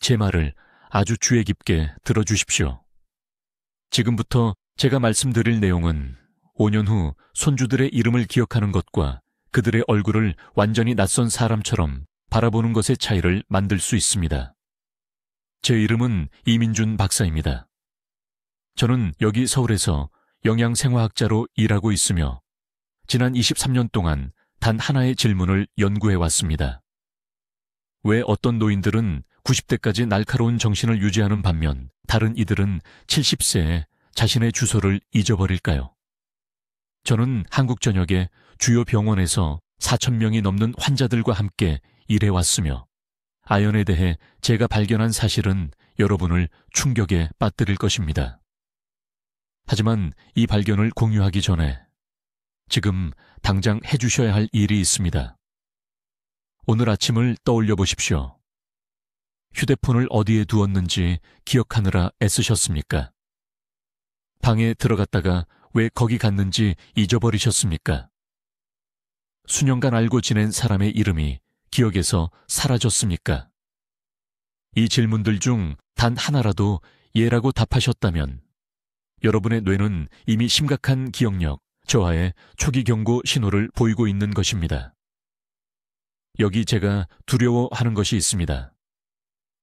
제 말을 아주 주의 깊게 들어주십시오. 지금부터 제가 말씀드릴 내용은 5년 후 손주들의 이름을 기억하는 것과 그들의 얼굴을 완전히 낯선 사람처럼 바라보는 것의 차이를 만들 수 있습니다. 제 이름은 이민준 박사입니다. 저는 여기 서울에서 영양생화학자로 일하고 있으며 지난 23년 동안 단 하나의 질문을 연구해 왔습니다. 왜 어떤 노인들은 90대까지 날카로운 정신을 유지하는 반면 다른 이들은 70세에 자신의 주소를 잊어버릴까요? 저는 한국 전역의 주요 병원에서 4,000명이 넘는 환자들과 함께 일해왔으며 아연에 대해 제가 발견한 사실은 여러분을 충격에 빠뜨릴 것입니다. 하지만 이 발견을 공유하기 전에 지금 당장 해주셔야 할 일이 있습니다. 오늘 아침을 떠올려 보십시오. 휴대폰을 어디에 두었는지 기억하느라 애쓰셨습니까? 방에 들어갔다가 왜 거기 갔는지 잊어버리셨습니까? 수년간 알고 지낸 사람의 이름이 기억에서 사라졌습니까? 이 질문들 중 단 하나라도 예라고 답하셨다면 여러분의 뇌는 이미 심각한 기억력, 저하의 초기 경고 신호를 보이고 있는 것입니다. 여기 제가 두려워하는 것이 있습니다.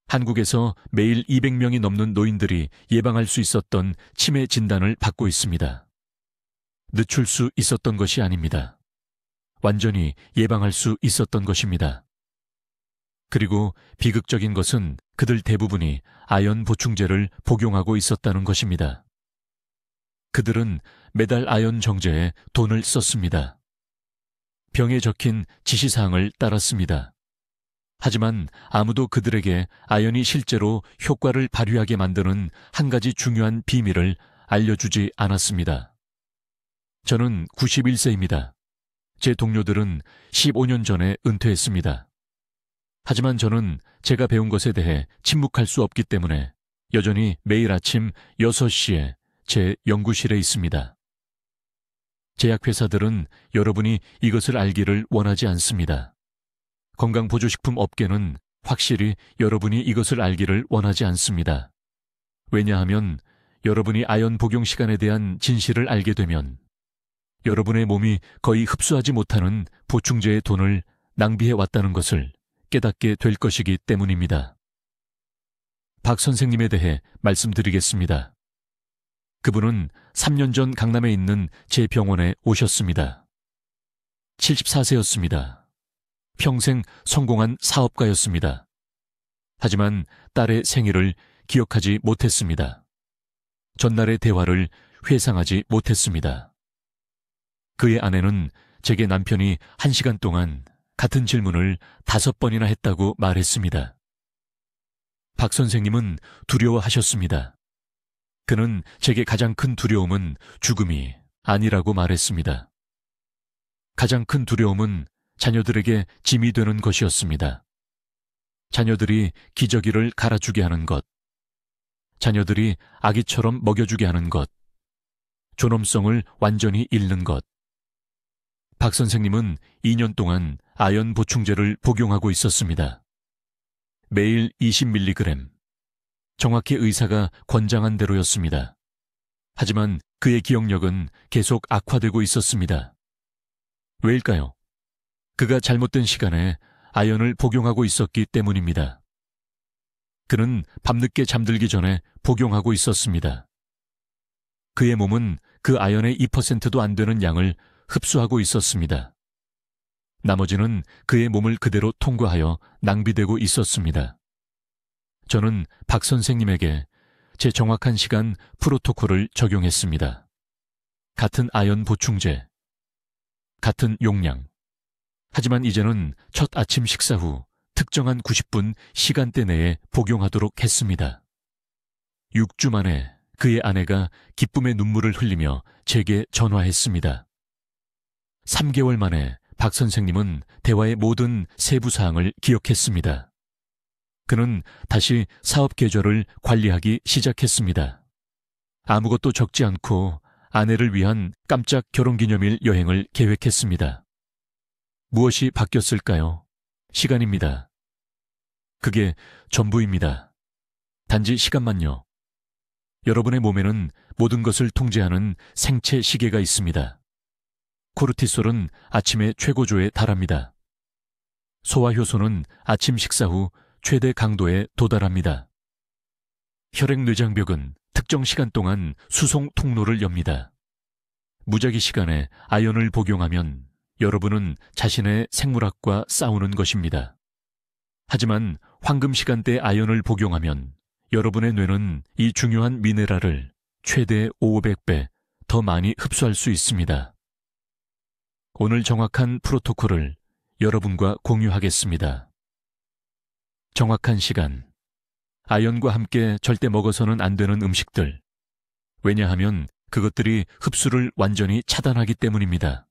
한국에서 매일 200명이 넘는 노인들이 예방할 수 있었던 치매 진단을 받고 있습니다. 늦출 수 있었던 것이 아닙니다. 완전히 예방할 수 있었던 것입니다. 그리고 비극적인 것은 그들 대부분이 아연 보충제를 복용하고 있었다는 것입니다. 그들은 매달 아연 정제에 돈을 썼습니다. 병에 적힌 지시사항을 따랐습니다. 하지만 아무도 그들에게 아연이 실제로 효과를 발휘하게 만드는 한 가지 중요한 비밀을 알려주지 않았습니다. 저는 91세입니다. 제 동료들은 15년 전에 은퇴했습니다. 하지만 저는 제가 배운 것에 대해 침묵할 수 없기 때문에 여전히 매일 아침 6시에 제 연구실에 있습니다. 제약회사들은 여러분이 이것을 알기를 원하지 않습니다. 건강보조식품 업계는 확실히 여러분이 이것을 알기를 원하지 않습니다. 왜냐하면 여러분이 아연 복용 시간에 대한 진실을 알게 되면 여러분의 몸이 거의 흡수하지 못하는 보충제의 돈을 낭비해 왔다는 것을 깨닫게 될 것이기 때문입니다. 박 선생님에 대해 말씀드리겠습니다. 그분은 3년 전 강남에 있는 제 병원에 오셨습니다. 74세였습니다. 평생 성공한 사업가였습니다. 하지만 딸의 생일을 기억하지 못했습니다. 전날의 대화를 회상하지 못했습니다. 그의 아내는 제게 남편이 1시간 동안 같은 질문을 5번이나 했다고 말했습니다. 박 선생님은 두려워하셨습니다. 그는 제게 가장 큰 두려움은 죽음이 아니라고 말했습니다. 가장 큰 두려움은 자녀들에게 짐이 되는 것이었습니다. 자녀들이 기저귀를 갈아주게 하는 것, 자녀들이 아기처럼 먹여주게 하는 것, 존엄성을 완전히 잃는 것. 박 선생님은 2년 동안 아연 보충제를 복용하고 있었습니다. 매일 20mg. 정확히 의사가 권장한 대로였습니다. 하지만 그의 기억력은 계속 악화되고 있었습니다. 왜일까요? 그가 잘못된 시간에 아연을 복용하고 있었기 때문입니다. 그는 밤늦게 잠들기 전에 복용하고 있었습니다. 그의 몸은 그 아연의 2%도 안 되는 양을 흡수하고 있었습니다. 나머지는 그의 몸을 그대로 통과하여 낭비되고 있었습니다. 저는 박 선생님에게 제 정확한 시간 프로토콜을 적용했습니다. 같은 아연 보충제, 같은 용량. 하지만 이제는 첫 아침 식사 후 특정한 90분 시간대 내에 복용하도록 했습니다. 6주 만에 그의 아내가 기쁨의 눈물을 흘리며 제게 전화했습니다. 3개월 만에 박 선생님은 대화의 모든 세부 사항을 기억했습니다. 그는 다시 사업 계좌를 관리하기 시작했습니다. 아무것도 적지 않고 아내를 위한 깜짝 결혼기념일 여행을 계획했습니다. 무엇이 바뀌었을까요? 시간입니다. 그게 전부입니다. 단지 시간만요. 여러분의 몸에는 모든 것을 통제하는 생체 시계가 있습니다. 코르티솔은 아침에 최고조에 달합니다. 소화효소는 아침 식사 후 최대 강도에 도달합니다. 혈액뇌장벽은 특정 시간 동안 수송 통로를 엽니다. 무작위 시간에 아연을 복용하면 여러분은 자신의 생물학과 싸우는 것입니다. 하지만 황금 시간대 아연을 복용하면 여러분의 뇌는 이 중요한 미네랄을 최대 500배 더 많이 흡수할 수 있습니다. 오늘 정확한 프로토콜을 여러분과 공유하겠습니다. 정확한 시간. 아연과 함께 절대 먹어서는 안 되는 음식들. 왜냐하면 그것들이 흡수를 완전히 차단하기 때문입니다.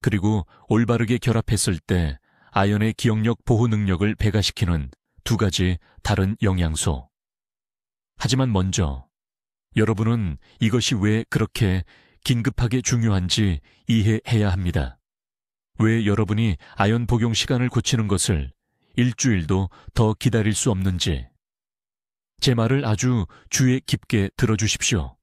그리고 올바르게 결합했을 때 아연의 기억력 보호 능력을 배가시키는 두 가지 다른 영양소. 하지만 먼저 여러분은 이것이 왜 그렇게 긴급하게 중요한지 이해해야 합니다. 왜 여러분이 아연 복용 시간을 고치는 것을 일주일도 더 기다릴 수 없는지. 제 말을 아주 주의 깊게 들어주십시오.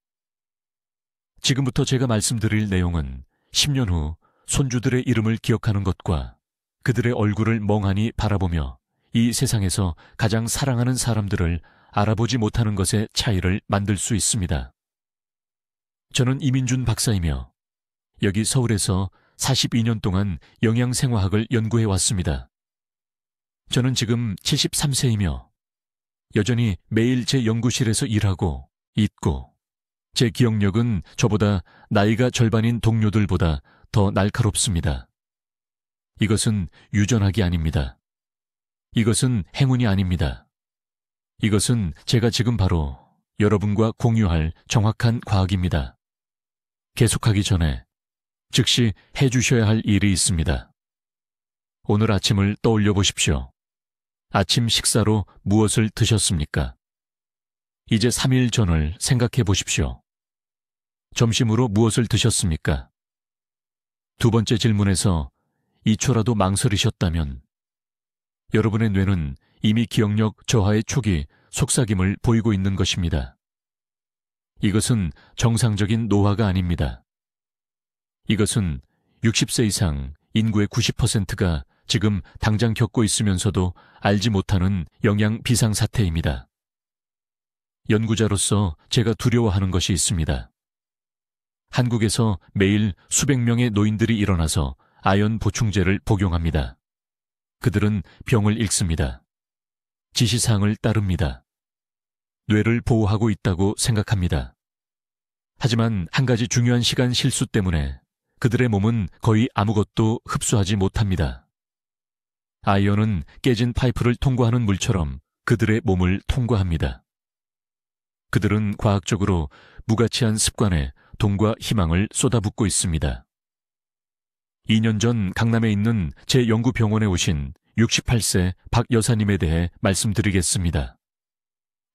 지금부터 제가 말씀드릴 내용은 10년 후 손주들의 이름을 기억하는 것과 그들의 얼굴을 멍하니 바라보며 이 세상에서 가장 사랑하는 사람들을 알아보지 못하는 것의 차이를 만들 수 있습니다. 저는 이민준 박사이며 여기 서울에서 42년 동안 영양생화학을 연구해 왔습니다. 저는 지금 73세이며 여전히 매일 제 연구실에서 일하고 있고 제 기억력은 저보다 나이가 절반인 동료들보다 더 날카롭습니다. 이것은 유전학이 아닙니다. 이것은 행운이 아닙니다. 이것은 제가 지금 바로 여러분과 공유할 정확한 과학입니다. 계속하기 전에 즉시 해주셔야 할 일이 있습니다. 오늘 아침을 떠올려 보십시오. 아침 식사로 무엇을 드셨습니까? 이제 3일 전을 생각해 보십시오. 점심으로 무엇을 드셨습니까? 두 번째 질문에서 2초라도 망설이셨다면 여러분의 뇌는 이미 기억력 저하의 초기 속삭임을 보이고 있는 것입니다. 이것은 정상적인 노화가 아닙니다. 이것은 60세 이상 인구의 90%가 지금 당장 겪고 있으면서도 알지 못하는 영양 비상사태입니다. 연구자로서 제가 두려워하는 것이 있습니다. 한국에서 매일 수백 명의 노인들이 일어나서 아연 보충제를 복용합니다. 그들은 병을 잃습니다. 지시사항을 따릅니다. 뇌를 보호하고 있다고 생각합니다. 하지만 한 가지 중요한 시간 실수 때문에 그들의 몸은 거의 아무것도 흡수하지 못합니다. 아이언은 깨진 파이프를 통과하는 물처럼 그들의 몸을 통과합니다. 그들은 과학적으로 무가치한 습관에 돈과 희망을 쏟아붓고 있습니다. 2년 전 강남에 있는 제 연구병원에 오신 68세 박 여사님에 대해 말씀드리겠습니다.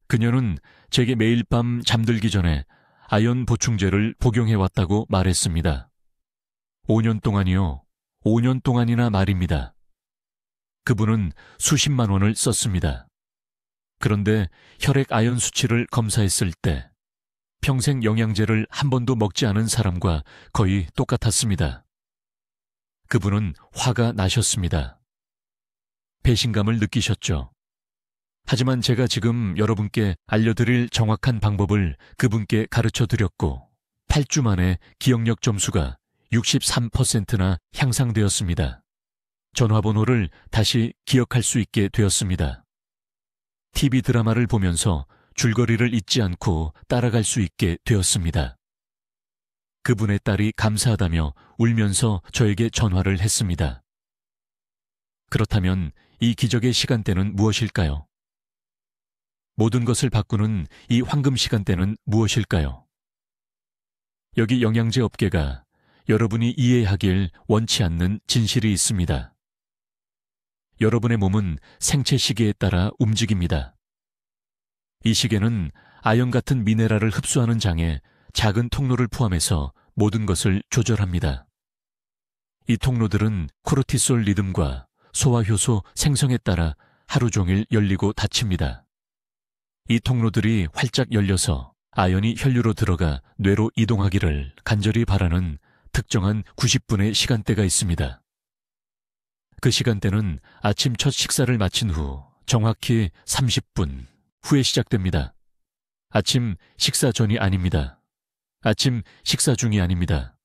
그녀는 제게 매일 밤 잠들기 전에 아연 보충제를 복용해왔다고 말했습니다. 5년 동안이요. 5년 동안이나 말입니다. 그분은 수십만 원을 썼습니다. 그런데 혈액 아연 수치를 검사했을 때 평생 영양제를 한 번도 먹지 않은 사람과 거의 똑같았습니다. 그분은 화가 나셨습니다. 배신감을 느끼셨죠. 하지만 제가 지금 여러분께 알려드릴 정확한 방법을 그분께 가르쳐드렸고 8주 만에 기억력 점수가 63%나 향상되었습니다. 전화번호를 다시 기억할 수 있게 되었습니다. TV 드라마를 보면서 줄거리를 잊지 않고 따라갈 수 있게 되었습니다. 그분의 딸이 감사하다며 울면서 저에게 전화를 했습니다. 그렇다면 이 기적의 시간대는 무엇일까요? 모든 것을 바꾸는 이 황금 시간대는 무엇일까요? 여기 영양제 업계가 여러분이 이해하길 원치 않는 진실이 있습니다. 여러분의 몸은 생체 시계에 따라 움직입니다. 이 시계는 아연 같은 미네랄을 흡수하는 장에 작은 통로를 포함해서 모든 것을 조절합니다. 이 통로들은 코르티솔 리듬과 소화효소 생성에 따라 하루 종일 열리고 닫힙니다. 이 통로들이 활짝 열려서 아연이 혈류로 들어가 뇌로 이동하기를 간절히 바라는 특정한 90분의 시간대가 있습니다. 그 시간대는 아침 첫 식사를 마친 후 정확히 30분 후에 시작됩니다. 아침 식사 전이 아닙니다. 아침 식사 중이 아닙니다.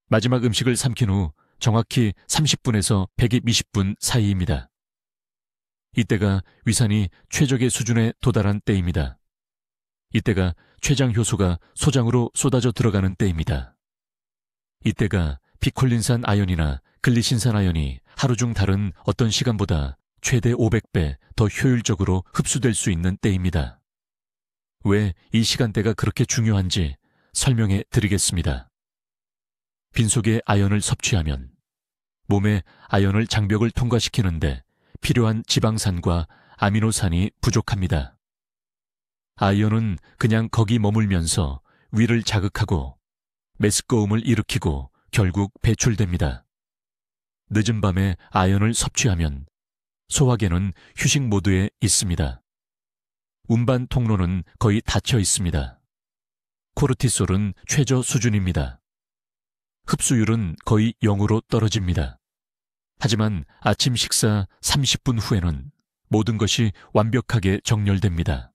마지막 음식을 삼킨 후 정확히 30분에서 120분 사이입니다. 이때가 위산이 최적의 수준에 도달한 때입니다. 이때가 췌장 효소가 소장으로 쏟아져 들어가는 때입니다. 이때가 피콜린산 아연이나 글리신산 아연이 하루 중 다른 어떤 시간보다 최대 500배 더 효율적으로 흡수될 수 있는 때입니다. 왜 이 시간대가 그렇게 중요한지 설명해 드리겠습니다. 빈속에 아연을 섭취하면 몸에 아연을 장벽을 통과시키는데 필요한 지방산과 아미노산이 부족합니다. 아연은 그냥 거기 머물면서 위를 자극하고 메스꺼움을 일으키고 결국 배출됩니다. 늦은 밤에 아연을 섭취하면 소화계는 휴식 모드에 있습니다. 운반 통로는 거의 닫혀 있습니다. 코르티솔은 최저 수준입니다. 흡수율은 거의 0으로 떨어집니다. 하지만 아침 식사 30분 후에는 모든 것이 완벽하게 정렬됩니다.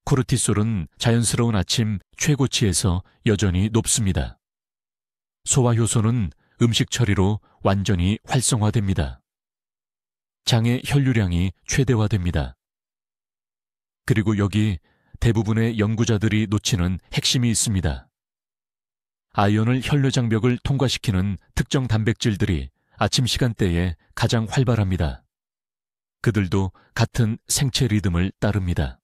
코르티솔은 자연스러운 아침 최고치에서 여전히 높습니다. 소화효소는 음식 처리로 완전히 활성화됩니다. 장의 혈류량이 최대화됩니다. 그리고 여기 대부분의 연구자들이 놓치는 핵심이 있습니다. 아연을 혈류장벽을 통과시키는 특정 단백질들이 아침 시간대에 가장 활발합니다. 그들도 같은 생체 리듬을 따릅니다.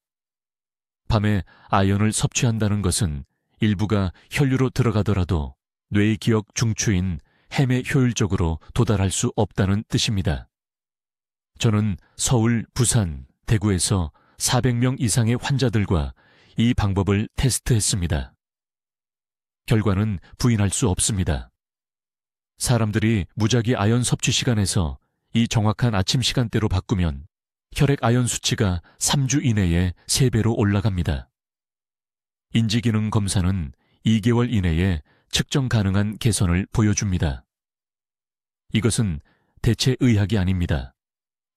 밤에 아연을 섭취한다는 것은 일부가 혈류로 들어가더라도 뇌의 기억 중추인 햄에 효율적으로 도달할 수 없다는 뜻입니다. 저는 서울, 부산, 대구에서 400명 이상의 환자들과 이 방법을 테스트했습니다. 결과는 부인할 수 없습니다. 사람들이 무작위 아연 섭취 시간에서 이 정확한 아침 시간대로 바꾸면 혈액 아연 수치가 3주 이내에 3배로 올라갑니다. 인지기능 검사는 2개월 이내에 측정 가능한 개선을 보여줍니다. 이것은 대체 의학이 아닙니다.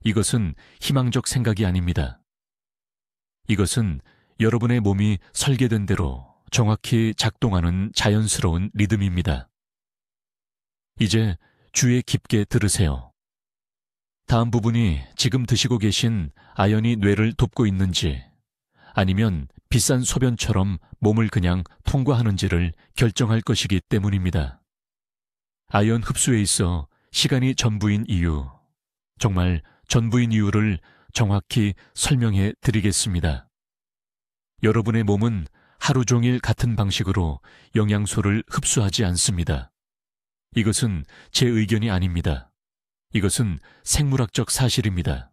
이것은 희망적 생각이 아닙니다. 이것은 여러분의 몸이 설계된 대로 정확히 작동하는 자연스러운 리듬입니다. 이제 주의 깊게 들으세요. 다음 부분이 지금 드시고 계신 아연이 뇌를 돕고 있는지 아니면 비싼 소변처럼 몸을 그냥 통과하는지를 결정할 것이기 때문입니다. 아연 흡수에 있어 시간이 전부인 이유, 정말 전부인 이유를 정확히 설명해 드리겠습니다. 여러분의 몸은 하루 종일 같은 방식으로 영양소를 흡수하지 않습니다. 이것은 제 의견이 아닙니다. 이것은 생물학적 사실입니다.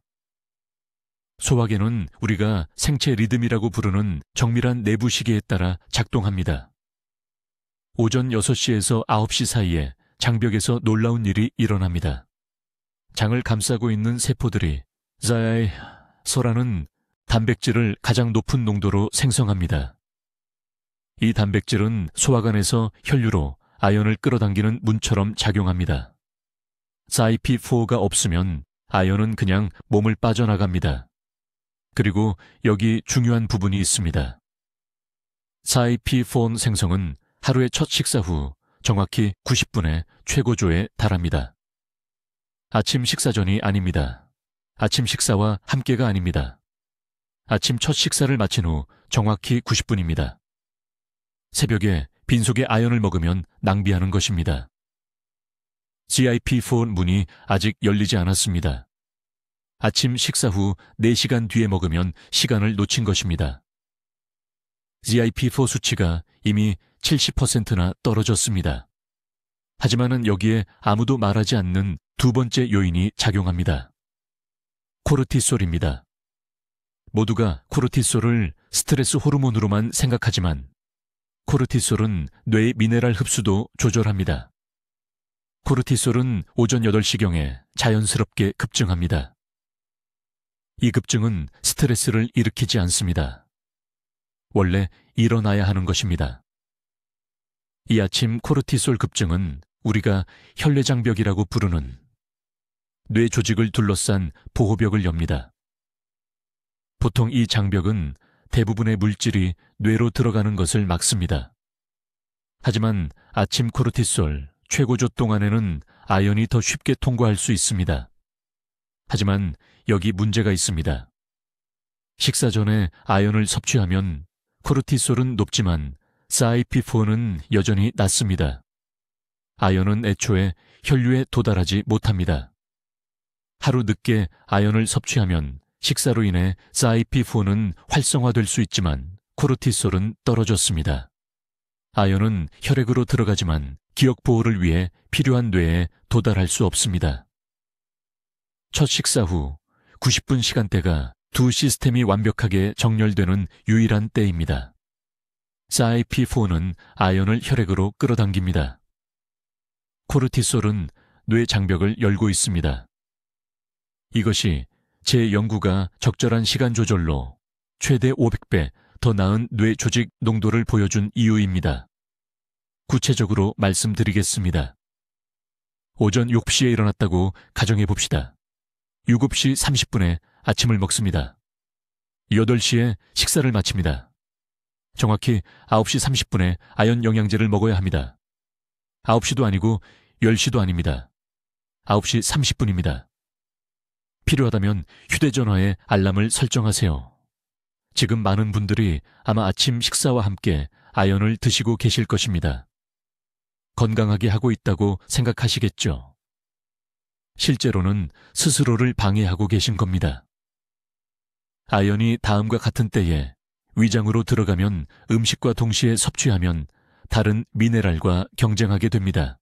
소화계는 우리가 생체 리듬이라고 부르는 정밀한 내부 시계에 따라 작동합니다. 오전 6시에서 9시 사이에 장벽에서 놀라운 일이 일어납니다. 장을 감싸고 있는 세포들이 소라는 단백질을 가장 높은 농도로 생성합니다. 이 단백질은 소화관에서 혈류로 아연을 끌어당기는 문처럼 작용합니다. CYP4가 없으면 아연은 그냥 몸을 빠져나갑니다. 그리고 여기 중요한 부분이 있습니다. CYP4 생성은 하루의 첫 식사 후 정확히 90분에 최고조에 달합니다. 아침 식사 전이 아닙니다. 아침 식사와 함께가 아닙니다. 아침 첫 식사를 마친 후 정확히 90분입니다. 새벽에 빈속에 아연을 먹으면 낭비하는 것입니다. CYP4 문이 아직 열리지 않았습니다. 아침 식사 후 4시간 뒤에 먹으면 시간을 놓친 것입니다. CYP4 수치가 이미 70%나 떨어졌습니다. 하지만은 여기에 아무도 말하지 않는 두 번째 요인이 작용합니다. 코르티솔입니다. 모두가 코르티솔을 스트레스 호르몬으로만 생각하지만 코르티솔은 뇌의 미네랄 흡수도 조절합니다. 코르티솔은 오전 8시경에 자연스럽게 급증합니다. 이 급증은 스트레스를 일으키지 않습니다. 원래 일어나야 하는 것입니다. 이 아침 코르티솔 급증은 우리가 혈내장벽이라고 부르는 뇌 조직을 둘러싼 보호벽을 엽니다. 보통 이 장벽은 대부분의 물질이 뇌로 들어가는 것을 막습니다. 하지만 아침 코르티솔 최고조 동안에는 아연이 더 쉽게 통과할 수 있습니다. 하지만 여기 문제가 있습니다. 식사 전에 아연을 섭취하면 코르티솔은 높지만 사이피4는 여전히 낮습니다. 아연은 애초에 혈류에 도달하지 못합니다. 하루 늦게 아연을 섭취하면 식사로 인해 사이피4는 활성화될 수 있지만 코르티솔은 떨어졌습니다. 아연은 혈액으로 들어가지만 기억 보호를 위해 필요한 뇌에 도달할 수 없습니다. 첫 식사 후 90분 시간대가 두 시스템이 완벽하게 정렬되는 유일한 때입니다. 사이피4는 아연을 혈액으로 끌어당깁니다. 코르티솔은 뇌 장벽을 열고 있습니다. 이것이 제 연구가 적절한 시간 조절로 최대 500배 더 나은 뇌 조직 농도를 보여준 이유입니다. 구체적으로 말씀드리겠습니다. 오전 7시에 일어났다고 가정해 봅시다. 7시 30분에 아침을 먹습니다. 8시에 식사를 마칩니다. 정확히 9시 30분에 아연 영양제를 먹어야 합니다. 9시도 아니고 10시도 아닙니다. 9시 30분입니다. 필요하다면 휴대전화에 알람을 설정하세요. 지금 많은 분들이 아마 아침 식사와 함께 아연을 드시고 계실 것입니다. 건강하게 하고 있다고 생각하시겠죠? 실제로는 스스로를 방해하고 계신 겁니다. 아연이 다음과 같은 때에 위장으로 들어가면 음식과 동시에 섭취하면 다른 미네랄과 경쟁하게 됩니다.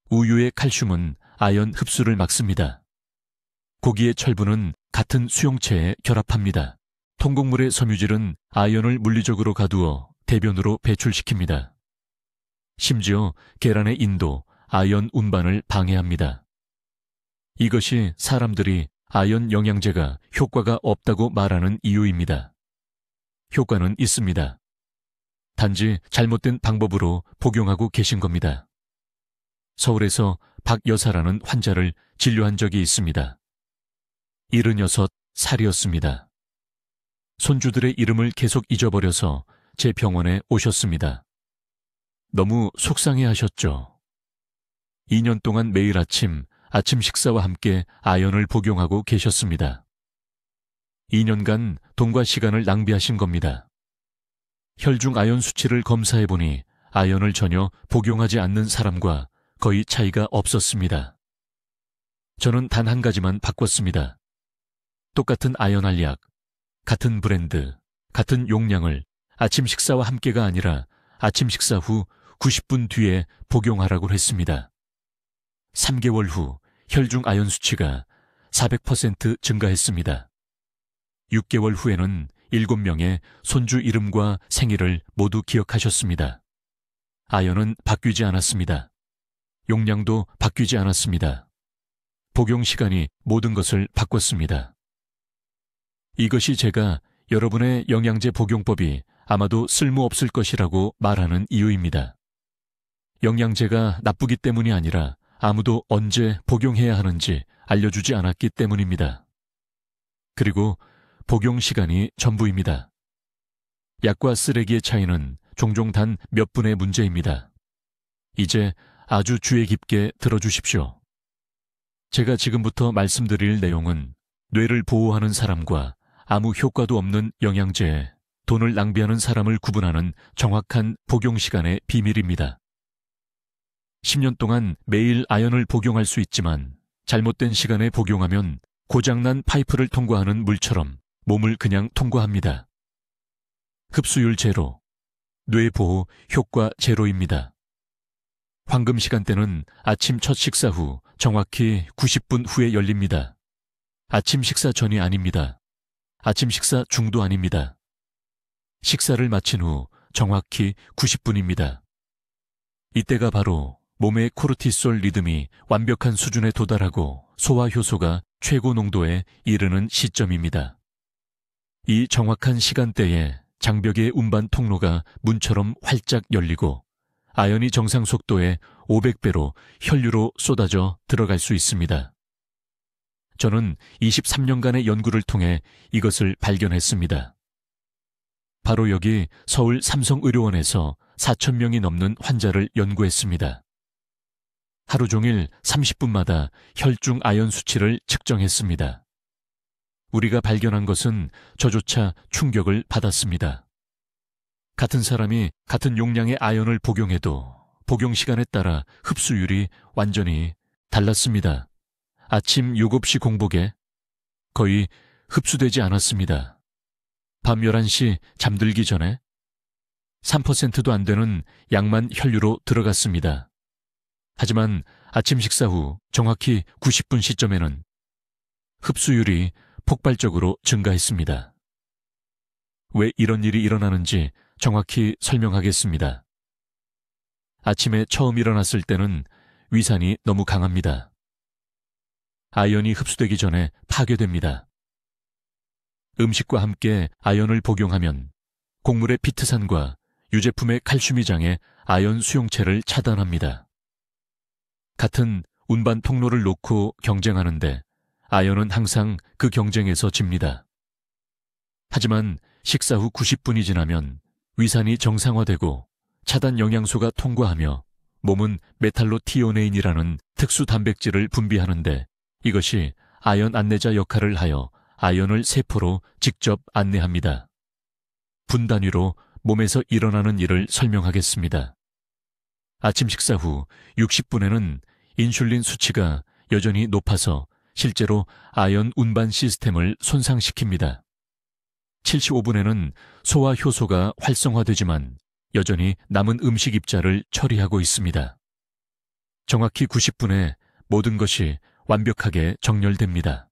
우유의 칼슘은 아연 흡수를 막습니다. 고기의 철분은 같은 수용체에 결합합니다. 통곡물의 섬유질은 아연을 물리적으로 가두어 대변으로 배출시킵니다. 심지어 계란의 인도, 아연 운반을 방해합니다. 이것이 사람들이 아연 영양제가 효과가 없다고 말하는 이유입니다. 효과는 있습니다. 단지 잘못된 방법으로 복용하고 계신 겁니다. 서울에서 박 여사라는 환자를 진료한 적이 있습니다. 76살이었습니다. 손주들의 이름을 계속 잊어버려서 제 병원에 오셨습니다. 너무 속상해하셨죠. 2년 동안 매일 아침 식사와 함께 아연을 복용하고 계셨습니다. 2년간 돈과 시간을 낭비하신 겁니다. 혈중 아연 수치를 검사해보니 아연을 전혀 복용하지 않는 사람과 거의 차이가 없었습니다. 저는 단 한 가지만 바꿨습니다. 똑같은 아연 알약, 같은 브랜드, 같은 용량을 아침 식사와 함께가 아니라 아침 식사 후 90분 뒤에 복용하라고 했습니다. 3개월 후 혈중 아연 수치가 400% 증가했습니다. 6개월 후에는 7명의 손주 이름과 생일을 모두 기억하셨습니다. 아연은 바뀌지 않았습니다. 용량도 바뀌지 않았습니다. 복용 시간이 모든 것을 바꿨습니다. 이것이 제가 여러분의 영양제 복용법이 아마도 쓸모없을 것이라고 말하는 이유입니다. 영양제가 나쁘기 때문이 아니라 아무도 언제 복용해야 하는지 알려주지 않았기 때문입니다. 그리고 복용 시간이 전부입니다. 약과 쓰레기의 차이는 종종 단 몇 분의 문제입니다. 이제 아주 주의 깊게 들어주십시오. 제가 지금부터 말씀드릴 내용은 뇌를 보호하는 사람과 아무 효과도 없는 영양제에 돈을 낭비하는 사람을 구분하는 정확한 복용 시간의 비밀입니다. 10년 동안 매일 아연을 복용할 수 있지만 잘못된 시간에 복용하면 고장난 파이프를 통과하는 물처럼 몸을 그냥 통과합니다. 흡수율 제로, 뇌 보호 효과 제로입니다. 황금 시간대는 아침 첫 식사 후 정확히 90분 후에 열립니다. 아침 식사 전이 아닙니다. 아침 식사 중도 아닙니다. 식사를 마친 후 정확히 90분입니다. 이때가 바로 몸의 코르티솔 리듬이 완벽한 수준에 도달하고 소화 효소가 최고 농도에 이르는 시점입니다. 이 정확한 시간대에 장벽의 운반 통로가 문처럼 활짝 열리고 아연이 정상 속도의 500배로 혈류로 쏟아져 들어갈 수 있습니다. 저는 23년간의 연구를 통해 이것을 발견했습니다. 바로 여기 서울 삼성의료원에서 4,000명이 넘는 환자를 연구했습니다. 하루 종일 30분마다 혈중 아연 수치를 측정했습니다. 우리가 발견한 것은 저조차 충격을 받았습니다. 같은 사람이 같은 용량의 아연을 복용해도 복용 시간에 따라 흡수율이 완전히 달랐습니다. 아침 7시 공복에 거의 흡수되지 않았습니다. 밤 11시 잠들기 전에 3%도 안 되는 양만 혈류로 들어갔습니다. 하지만 아침 식사 후 정확히 90분 시점에는 흡수율이 폭발적으로 증가했습니다. 왜 이런 일이 일어나는지 정확히 설명하겠습니다. 아침에 처음 일어났을 때는 위산이 너무 강합니다. 아연이 흡수되기 전에 파괴됩니다. 음식과 함께 아연을 복용하면 곡물의 피트산과 유제품의 칼슘이 장해 아연 수용체를 차단합니다. 같은 운반 통로를 놓고 경쟁하는데 아연은 항상 그 경쟁에서 집니다. 하지만 식사 후 90분이 지나면 위산이 정상화되고 차단 영양소가 통과하며 몸은 메탈로티오네인이라는 특수 단백질을 분비하는데 이것이 아연 안내자 역할을 하여 아연을 세포로 직접 안내합니다. 분 단위로 몸에서 일어나는 일을 설명하겠습니다. 아침 식사 후 60분에는 인슐린 수치가 여전히 높아서 실제로 아연 운반 시스템을 손상시킵니다. 75분에는 소화 효소가 활성화되지만 여전히 남은 음식 입자를 처리하고 있습니다. 정확히 90분에 모든 것이 완벽하게 정렬됩니다.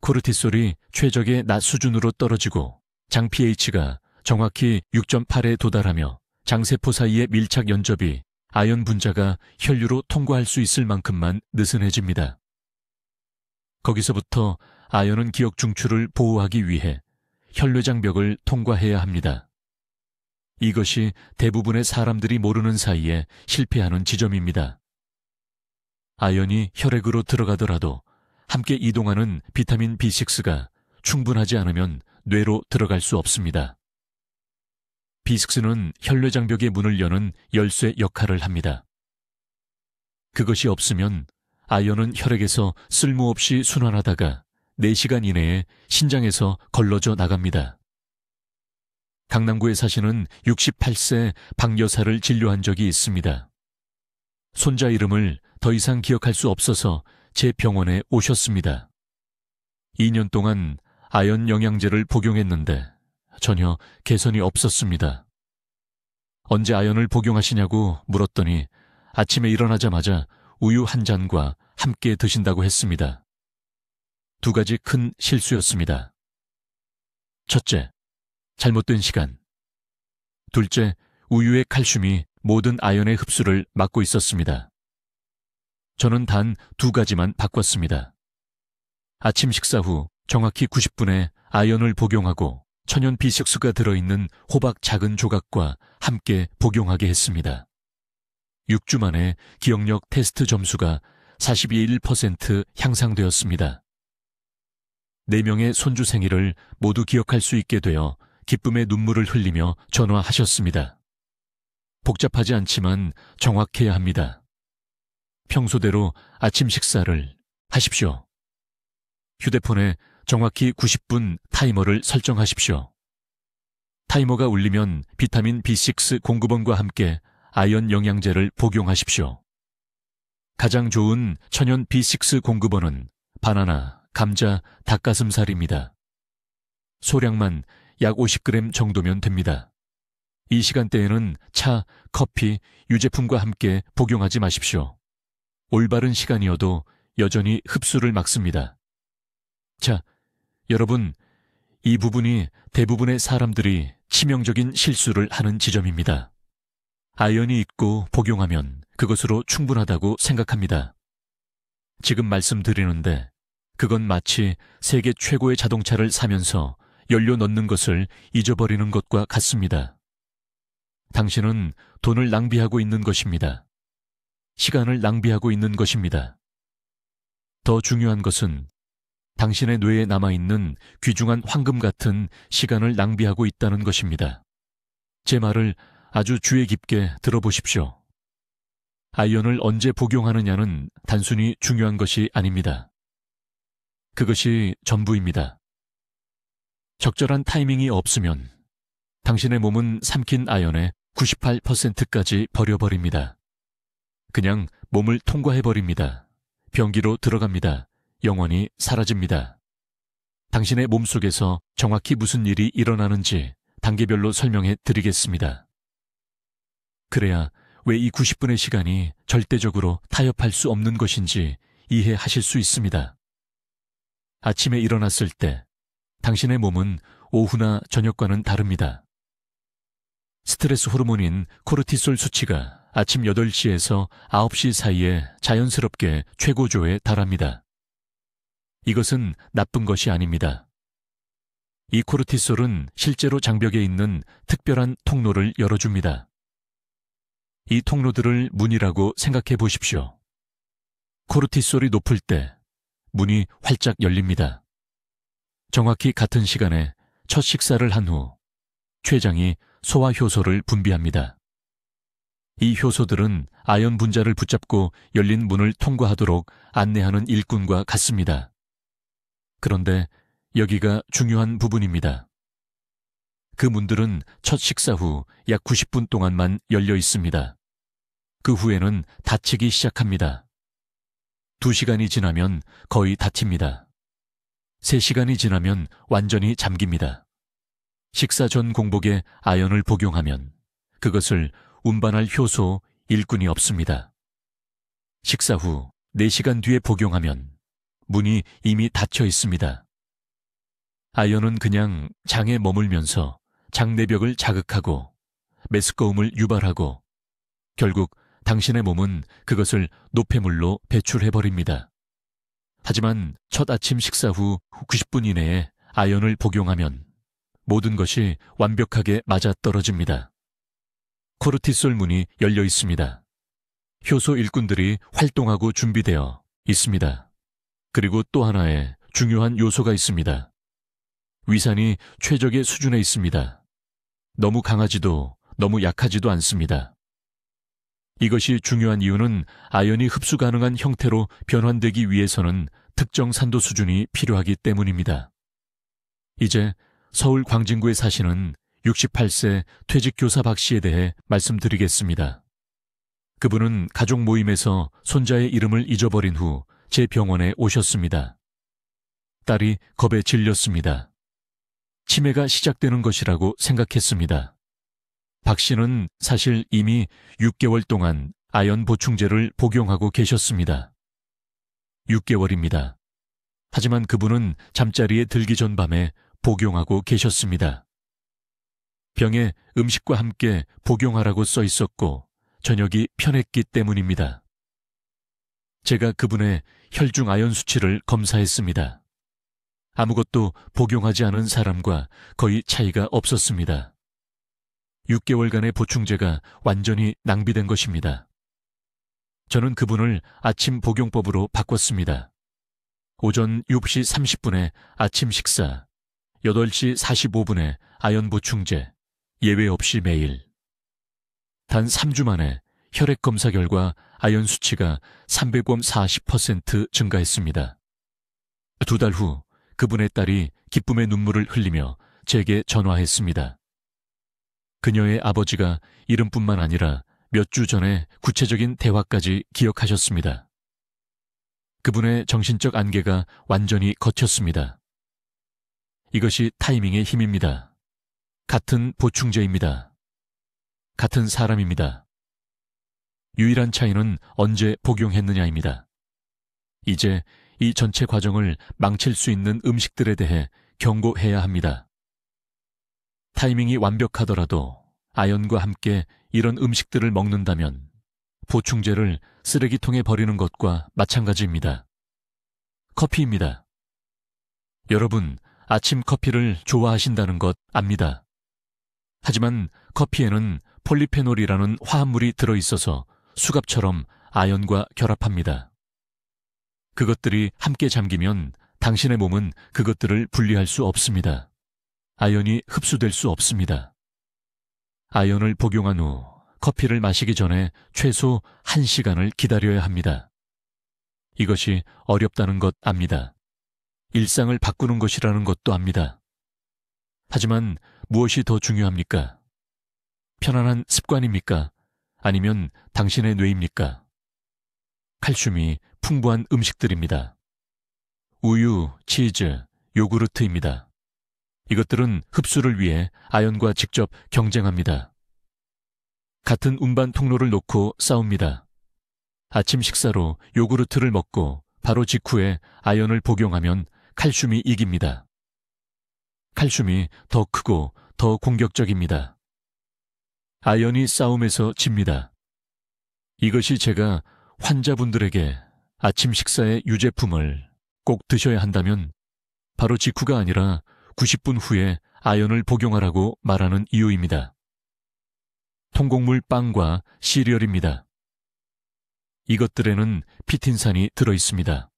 코르티솔이 최적의 낮 수준으로 떨어지고 장 pH가 정확히 6.8에 도달하며 장세포 사이의 밀착 연접이 아연 분자가 혈류로 통과할 수 있을 만큼만 느슨해집니다. 거기서부터 아연은 기억 중추를 보호하기 위해 혈뇌장벽을 통과해야 합니다. 이것이 대부분의 사람들이 모르는 사이에 실패하는 지점입니다. 아연이 혈액으로 들어가더라도 함께 이동하는 비타민 B6가 충분하지 않으면 뇌로 들어갈 수 없습니다. B6는 혈뇌장벽의 문을 여는 열쇠 역할을 합니다. 그것이 없으면 아연은 혈액에서 쓸모없이 순환하다가 4시간 이내에 신장에서 걸러져 나갑니다. 강남구에 사시는 68세 박 여사를 진료한 적이 있습니다. 손자 이름을 더 이상 기억할 수 없어서 제 병원에 오셨습니다. 2년 동안 아연 영양제를 복용했는데 전혀 개선이 없었습니다. 언제 아연을 복용하시냐고 물었더니 아침에 일어나자마자 우유 한 잔과 함께 드신다고 했습니다. 2가지 큰 실수였습니다. 첫째, 잘못된 시간. 둘째, 우유의 칼슘이 모든 아연의 흡수를 막고 있었습니다. 저는 단 2가지만 바꿨습니다. 아침 식사 후 정확히 90분에 아연을 복용하고 천연 B6가 들어있는 호박 작은 조각과 함께 복용하게 했습니다. 6주 만에 기억력 테스트 점수가 41% 향상되었습니다. 4명의 손주 생일을 모두 기억할 수 있게 되어 기쁨의 눈물을 흘리며 전화하셨습니다. 복잡하지 않지만 정확해야 합니다. 평소대로 아침 식사를 하십시오. 휴대폰에 정확히 90분 타이머를 설정하십시오. 타이머가 울리면 비타민 B6 공급원과 함께 아연 영양제를 복용하십시오. 가장 좋은 천연 B6 공급원은 바나나, 감자, 닭가슴살입니다. 소량만 약 50g 정도면 됩니다. 이 시간대에는 차, 커피, 유제품과 함께 복용하지 마십시오. 올바른 시간이어도 여전히 흡수를 막습니다. 자, 여러분, 이 부분이 대부분의 사람들이 치명적인 실수를 하는 지점입니다. 아연이 있고 복용하면 그것으로 충분하다고 생각합니다. 지금 말씀드리는데 그건 마치 세계 최고의 자동차를 사면서 연료 넣는 것을 잊어버리는 것과 같습니다. 당신은 돈을 낭비하고 있는 것입니다. 시간을 낭비하고 있는 것입니다. 더 중요한 것은 당신의 뇌에 남아있는 귀중한 황금 같은 시간을 낭비하고 있다는 것입니다. 제 말을 아주 주의 깊게 들어보십시오. 아이언을 언제 복용하느냐는 단순히 중요한 것이 아닙니다. 그것이 전부입니다. 적절한 타이밍이 없으면 당신의 몸은 삼킨 아연의 98%까지 버려버립니다. 그냥 몸을 통과해버립니다. 변기로 들어갑니다. 영원히 사라집니다. 당신의 몸속에서 정확히 무슨 일이 일어나는지 단계별로 설명해 드리겠습니다. 그래야 왜 이 90분의 시간이 절대적으로 타협할 수 없는 것인지 이해하실 수 있습니다. 아침에 일어났을 때 당신의 몸은 오후나 저녁과는 다릅니다. 스트레스 호르몬인 코르티솔 수치가 아침 8시에서 9시 사이에 자연스럽게 최고조에 달합니다. 이것은 나쁜 것이 아닙니다. 이 코르티솔은 실제로 장벽에 있는 특별한 통로를 열어줍니다. 이 통로들을 문이라고 생각해 보십시오. 코르티솔이 높을 때 문이 활짝 열립니다. 정확히 같은 시간에 첫 식사를 한 후 췌장이 소화 효소를 분비합니다. 이 효소들은 아연 분자를 붙잡고 열린 문을 통과하도록 안내하는 일꾼과 같습니다. 그런데 여기가 중요한 부분입니다. 그 문들은 첫 식사 후 약 90분 동안만 열려 있습니다. 그 후에는 닫히기 시작합니다. 2시간이 지나면 거의 닫힙니다. 3시간이 지나면 완전히 잠깁니다. 식사 전 공복에 아연을 복용하면 그것을 운반할 효소 일꾼이 없습니다. 식사 후 4시간 뒤에 복용하면 문이 이미 닫혀 있습니다. 아연은 그냥 장에 머물면서 장 내벽을 자극하고 메스꺼움을 유발하고 결국 당신의 몸은 그것을 노폐물로 배출해버립니다. 하지만 첫 아침 식사 후 90분 이내에 아연을 복용하면 모든 것이 완벽하게 맞아떨어집니다. 코르티솔 문이 열려 있습니다. 효소 일꾼들이 활동하고 준비되어 있습니다. 그리고 또 하나의 중요한 요소가 있습니다. 위산이 최적의 수준에 있습니다. 너무 강하지도 너무 약하지도 않습니다. 이것이 중요한 이유는 아연이 흡수 가능한 형태로 변환되기 위해서는 특정 산도 수준이 필요하기 때문입니다. 이제 서울 광진구에 사시는 68세 퇴직교사 박 씨에 대해 말씀드리겠습니다. 그분은 가족 모임에서 손자의 이름을 잊어버린 후 제 병원에 오셨습니다. 딸이 겁에 질렸습니다. 치매가 시작되는 것이라고 생각했습니다. 박 씨는 사실 이미 6개월 동안 아연 보충제를 복용하고 계셨습니다. 6개월입니다. 하지만 그분은 잠자리에 들기 전 밤에 복용하고 계셨습니다. 병에 음식과 함께 복용하라고 써 있었고 저녁이 편했기 때문입니다. 제가 그분의 혈중 아연 수치를 검사했습니다. 아무것도 복용하지 않은 사람과 거의 차이가 없었습니다. 6개월간의 보충제가 완전히 낭비된 것입니다. 저는 그분을 아침 복용법으로 바꿨습니다. 오전 7시 30분에 아침 식사, 8시 45분에 아연 보충제, 예외 없이 매일. 단 3주 만에 혈액 검사 결과 아연 수치가 340% 증가했습니다. 2달 후 그분의 딸이 기쁨의 눈물을 흘리며 제게 전화했습니다. 그녀의 아버지가 이름뿐만 아니라 몇 주 전에 구체적인 대화까지 기억하셨습니다. 그분의 정신적 안개가 완전히 걷혔습니다. 이것이 타이밍의 힘입니다. 같은 보충제입니다. 같은 사람입니다. 유일한 차이는 언제 복용했느냐입니다. 이제 이 전체 과정을 망칠 수 있는 음식들에 대해 경고해야 합니다. 타이밍이 완벽하더라도 아연과 함께 이런 음식들을 먹는다면 보충제를 쓰레기통에 버리는 것과 마찬가지입니다. 커피입니다. 여러분, 아침 커피를 좋아하신다는 것 압니다. 하지만 커피에는 폴리페놀이라는 화합물이 들어있어서 수갑처럼 아연과 결합합니다. 그것들이 함께 잠기면 당신의 몸은 그것들을 분리할 수 없습니다. 아연이 흡수될 수 없습니다. 아연을 복용한 후 커피를 마시기 전에 최소 1시간을 기다려야 합니다. 이것이 어렵다는 것 압니다. 일상을 바꾸는 것이라는 것도 압니다. 하지만 무엇이 더 중요합니까? 편안한 습관입니까? 아니면 당신의 뇌입니까? 칼슘이 풍부한 음식들입니다. 우유, 치즈, 요구르트입니다. 이것들은 흡수를 위해 아연과 직접 경쟁합니다. 같은 운반 통로를 놓고 싸웁니다. 아침 식사로 요구르트를 먹고 바로 직후에 아연을 복용하면 칼슘이 이깁니다. 칼슘이 더 크고 더 공격적입니다. 아연이 싸움에서 집니다. 이것이 제가 환자분들에게 아침 식사의 유제품을 꼭 드셔야 한다면 바로 직후가 아니라 90분 후에 아연을 복용하라고 말하는 이유입니다. 통곡물 빵과 시리얼입니다. 이것들에는 피틴산이 들어있습니다.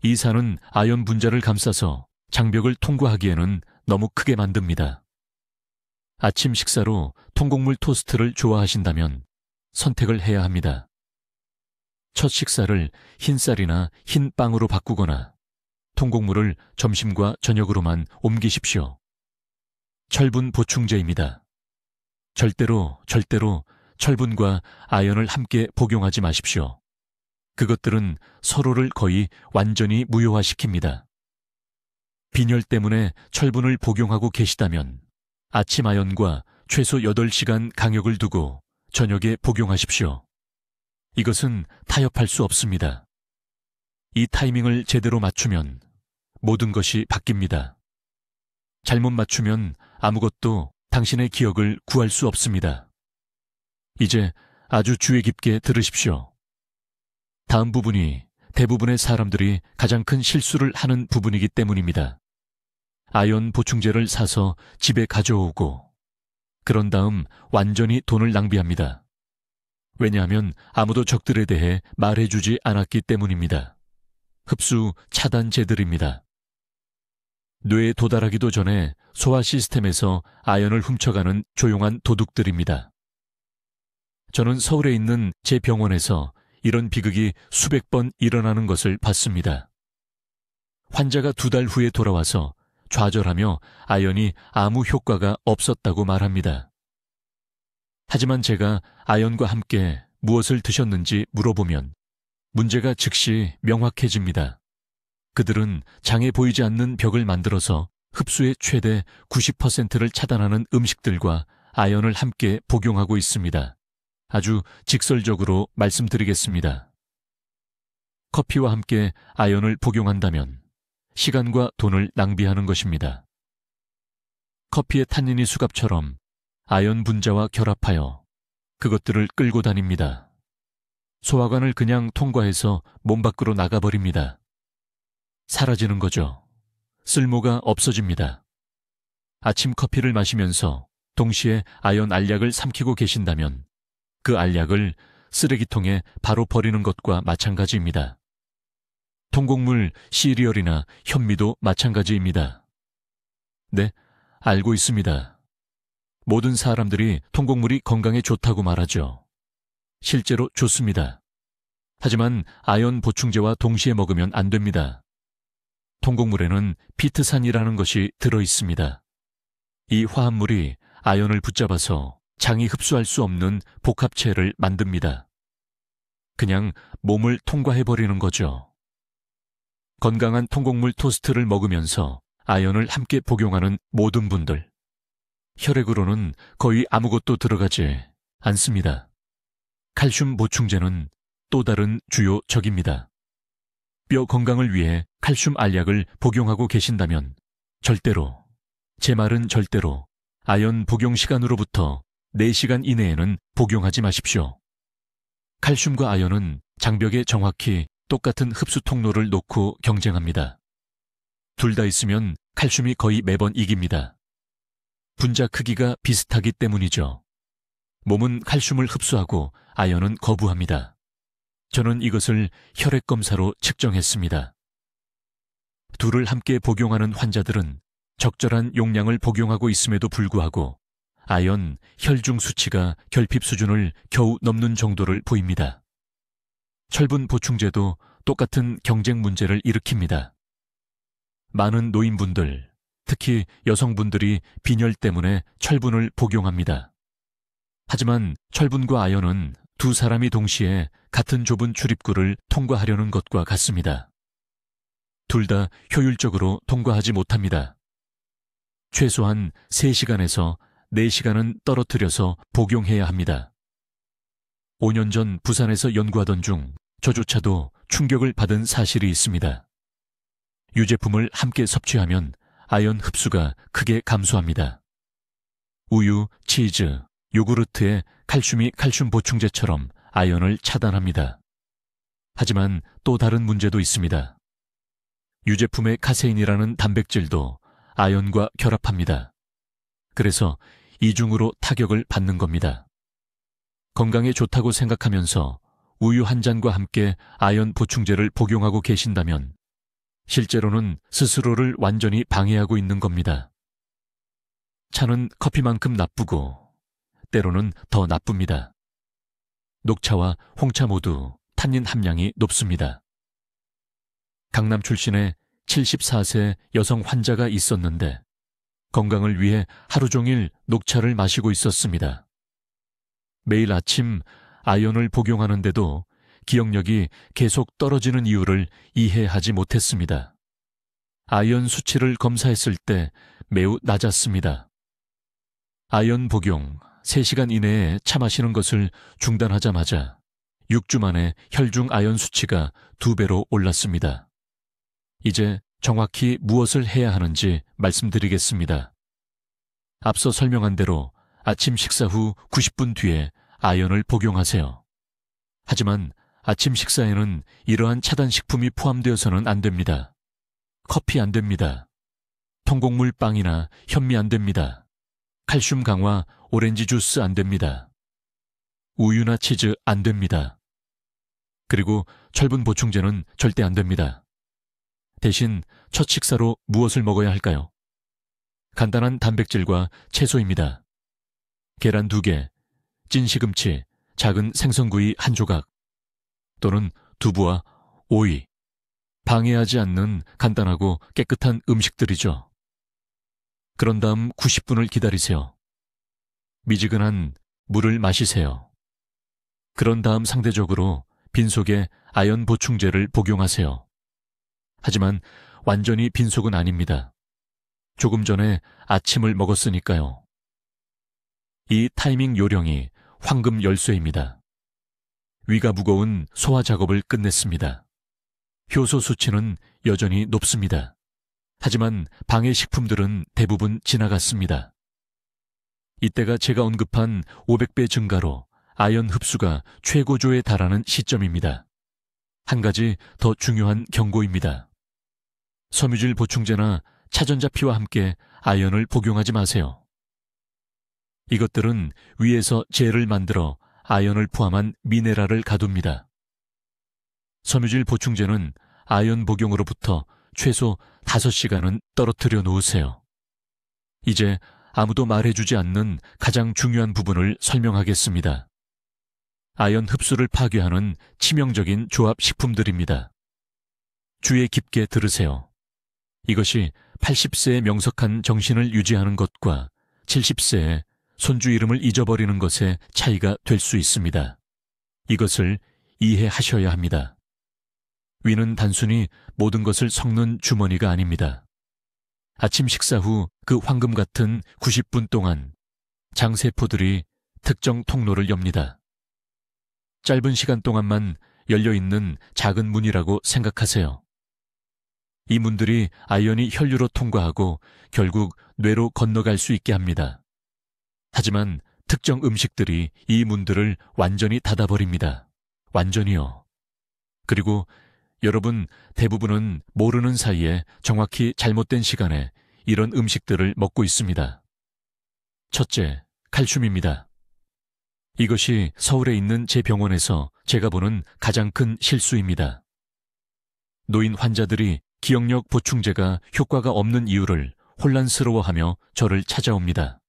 이 산은 아연 분자를 감싸서 장벽을 통과하기에는 너무 크게 만듭니다. 아침 식사로 통곡물 토스트를 좋아하신다면 선택을 해야 합니다. 첫 식사를 흰쌀이나 흰 빵으로 바꾸거나 통곡물을 점심과 저녁으로만 옮기십시오. 철분 보충제입니다. 절대로 철분과 아연을 함께 복용하지 마십시오. 그것들은 서로를 거의 완전히 무효화시킵니다. 빈혈 때문에 철분을 복용하고 계시다면 아침 아연과 최소 8시간 간격을 두고 저녁에 복용하십시오. 이것은 타협할 수 없습니다. 이 타이밍을 제대로 맞추면 모든 것이 바뀝니다. 잘못 맞추면 아무것도 당신의 기억을 구할 수 없습니다. 이제 아주 주의 깊게 들으십시오. 다음 부분이 대부분의 사람들이 가장 큰 실수를 하는 부분이기 때문입니다. 아연 보충제를 사서 집에 가져오고 그런 다음 완전히 돈을 낭비합니다. 왜냐하면 아무도 적들에 대해 말해주지 않았기 때문입니다. 흡수 차단제들입니다. 뇌에 도달하기도 전에 소화 시스템에서 아연을 훔쳐가는 조용한 도둑들입니다. 저는 서울에 있는 제 병원에서 이런 비극이 수백 번 일어나는 것을 봤습니다. 환자가 2달 후에 돌아와서 좌절하며 아연이 아무 효과가 없었다고 말합니다. 하지만 제가 아연과 함께 무엇을 드셨는지 물어보면 문제가 즉시 명확해집니다. 그들은 장에 보이지 않는 벽을 만들어서 흡수의 최대 90%를 차단하는 음식들과 아연을 함께 복용하고 있습니다. 아주 직설적으로 말씀드리겠습니다. 커피와 함께 아연을 복용한다면 시간과 돈을 낭비하는 것입니다. 커피의 탄닌이 수갑처럼 아연 분자와 결합하여 그것들을 끌고 다닙니다. 소화관을 그냥 통과해서 몸 밖으로 나가버립니다. 사라지는 거죠. 쓸모가 없어집니다. 아침 커피를 마시면서 동시에 아연 알약을 삼키고 계신다면 그 알약을 쓰레기통에 바로 버리는 것과 마찬가지입니다. 통곡물, 시리얼이나 현미도 마찬가지입니다. 네, 알고 있습니다. 모든 사람들이 통곡물이 건강에 좋다고 말하죠. 실제로 좋습니다. 하지만 아연 보충제와 동시에 먹으면 안 됩니다. 통곡물에는 피트산이라는 것이 들어있습니다. 이 화합물이 아연을 붙잡아서 장이 흡수할 수 없는 복합체를 만듭니다. 그냥 몸을 통과해버리는 거죠. 건강한 통곡물 토스트를 먹으면서 아연을 함께 복용하는 모든 분들, 혈액으로는 거의 아무것도 들어가지 않습니다. 칼슘 보충제는 또 다른 주요 적입니다. 뼈 건강을 위해 칼슘 알약을 복용하고 계신다면 절대로, 제 말은 절대로 아연 복용 시간으로부터 4시간 이내에는 복용하지 마십시오. 칼슘과 아연은 장벽에 정확히 똑같은 흡수 통로를 놓고 경쟁합니다. 둘 다 있으면 칼슘이 거의 매번 이깁니다. 분자 크기가 비슷하기 때문이죠. 몸은 칼슘을 흡수하고 아연은 거부합니다. 저는 이것을 혈액 검사로 측정했습니다. 둘을 함께 복용하는 환자들은 적절한 용량을 복용하고 있음에도 불구하고 아연, 혈중 수치가 결핍 수준을 겨우 넘는 정도를 보입니다. 철분 보충제도 똑같은 경쟁 문제를 일으킵니다. 많은 노인분들, 특히 여성분들이 빈혈 때문에 철분을 복용합니다. 하지만 철분과 아연은 두 사람이 동시에 같은 좁은 출입구를 통과하려는 것과 같습니다. 둘 다 효율적으로 통과하지 못합니다. 최소한 3시간에서 4시간은 떨어뜨려서 복용해야 합니다. 5년 전 부산에서 연구하던 중 저조차도 충격을 받은 사실이 있습니다. 유제품을 함께 섭취하면 아연 흡수가 크게 감소합니다. 우유, 치즈, 요구르트의 칼슘이 칼슘 보충제처럼 아연을 차단합니다. 하지만 또 다른 문제도 있습니다. 유제품의 카세인이라는 단백질도 아연과 결합합니다. 그래서 이중으로 타격을 받는 겁니다. 건강에 좋다고 생각하면서 우유 한 잔과 함께 아연 보충제를 복용하고 계신다면 실제로는 스스로를 완전히 방해하고 있는 겁니다. 차는 커피만큼 나쁘고 때로는 더 나쁩니다. 녹차와 홍차 모두 탄닌 함량이 높습니다. 강남 출신의 74세 여성 환자가 있었는데 건강을 위해 하루 종일 녹차를 마시고 있었습니다. 매일 아침 아연을 복용하는데도 기억력이 계속 떨어지는 이유를 이해하지 못했습니다. 아연 수치를 검사했을 때 매우 낮았습니다. 아연 복용 3시간 이내에 차 마시는 것을 중단하자마자 6주 만에 혈중 아연 수치가 2배로 올랐습니다. 이제 정확히 무엇을 해야 하는지 말씀드리겠습니다. 앞서 설명한 대로 아침 식사 후 90분 뒤에 아연을 복용하세요. 하지만 아침 식사에는 이러한 차단식품이 포함되어서는 안 됩니다. 커피 안 됩니다. 통곡물 빵이나 현미 안 됩니다. 칼슘 강화 오렌지 주스 안 됩니다. 우유나 치즈 안 됩니다. 그리고 철분 보충제는 절대 안 됩니다. 대신 첫 식사로 무엇을 먹어야 할까요? 간단한 단백질과 채소입니다. 계란 2개, 찐 시금치, 작은 생선구이 1조각, 또는 두부와 오이, 방해하지 않는 간단하고 깨끗한 음식들이죠. 그런 다음 90분을 기다리세요. 미지근한 물을 마시세요. 그런 다음 상대적으로 빈속에 아연 보충제를 복용하세요. 하지만 완전히 빈속은 아닙니다. 조금 전에 아침을 먹었으니까요. 이 타이밍 요령이 황금 열쇠입니다. 위가 무거운 소화 작업을 끝냈습니다. 효소 수치는 여전히 높습니다. 하지만 방해 식품들은 대부분 지나갔습니다. 이때가 제가 언급한 500배 증가로 아연 흡수가 최고조에 달하는 시점입니다. 한 가지 더 중요한 경고입니다. 섬유질 보충제나 차전자피와 함께 아연을 복용하지 마세요. 이것들은 위에서 젤을 만들어 아연을 포함한 미네랄을 가둡니다. 섬유질 보충제는 아연 복용으로부터 최소 5시간은 떨어뜨려 놓으세요. 이제 아무도 말해주지 않는 가장 중요한 부분을 설명하겠습니다. 아연 흡수를 파괴하는 치명적인 조합 식품들입니다. 주의 깊게 들으세요. 이것이 80세의 명석한 정신을 유지하는 것과 70세의 손주 이름을 잊어버리는 것의 차이가 될 수 있습니다. 이것을 이해하셔야 합니다. 위는 단순히 모든 것을 섞는 주머니가 아닙니다. 아침 식사 후 그 황금 같은 90분 동안 장세포들이 특정 통로를 엽니다. 짧은 시간 동안만 열려있는 작은 문이라고 생각하세요. 이 문들이 아연이 혈류로 통과하고 결국 뇌로 건너갈 수 있게 합니다. 하지만 특정 음식들이 이 문들을 완전히 닫아버립니다. 완전히요. 그리고 여러분 대부분은 모르는 사이에 정확히 잘못된 시간에 이런 음식들을 먹고 있습니다. 첫째, 칼슘입니다. 이것이 서울에 있는 제 병원에서 제가 보는 가장 큰 실수입니다. 노인 환자들이 기억력 보충제가 효과가 없는 이유를 혼란스러워하며 저를 찾아옵니다.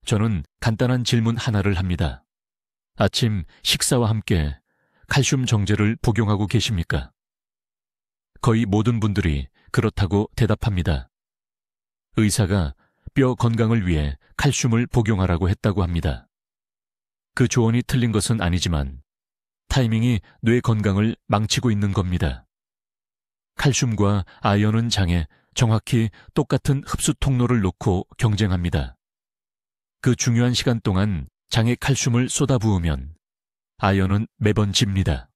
저는 간단한 질문 하나를 합니다. 아침 식사와 함께 칼슘 정제를 복용하고 계십니까? 거의 모든 분들이 그렇다고 대답합니다. 의사가 뼈 건강을 위해 칼슘을 복용하라고 했다고 합니다. 그 조언이 틀린 것은 아니지만 타이밍이 뇌 건강을 망치고 있는 겁니다. 칼슘과 아연은 장에 정확히 똑같은 흡수 통로를 놓고 경쟁합니다. 그 중요한 시간 동안 장에 칼슘을 쏟아부으면 아연은 매번 집니다.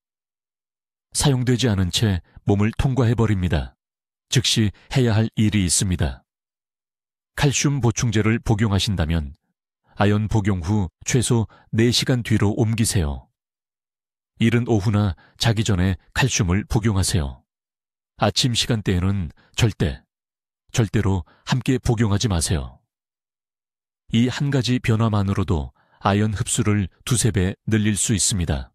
사용되지 않은 채 몸을 통과해버립니다. 즉시 해야 할 일이 있습니다. 칼슘 보충제를 복용하신다면 아연 복용 후 최소 4시간 뒤로 옮기세요. 이른 오후나 자기 전에 칼슘을 복용하세요. 아침 시간대에는 절대로 함께 복용하지 마세요. 이 한 가지 변화만으로도 아연 흡수를 2~3배 늘릴 수 있습니다.